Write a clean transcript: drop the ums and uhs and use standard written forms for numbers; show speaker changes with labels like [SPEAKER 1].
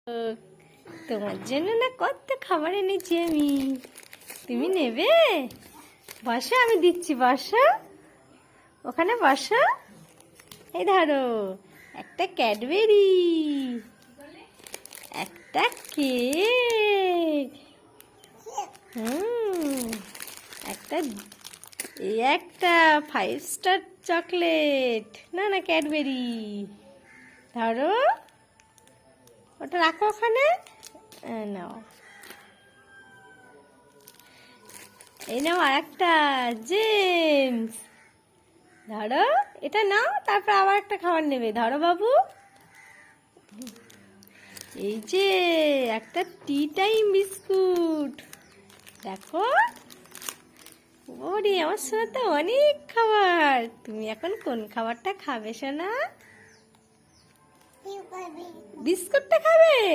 [SPEAKER 1] ও, তোমার জন্য না কত খাবার এনেছি আমি। তুমি নেবে? বসো, আমি দিচ্ছি, বসো ওখানে, বসো। এই ধরো একটা ক্যাডবেরি, একটা কেক, একটা, এই একটা 5 স্টার চকলেট, না না ক্যাডবেরি। ধরো, ওটা রাখো ওখানে। নাও, এই নাও আর একটা জেমস। ধরো, এটা নাও, তারপর আবার একটা খাবার নেবে। ধরো বাবু, এই যে একটা টি টাইম বিস্কুট। দেখো, ওরে আমার সোনা তো অনেক খাবার। তুমি এখন কোন খাবারটা খাবে সোনা? বিস্কুটটা খাবে?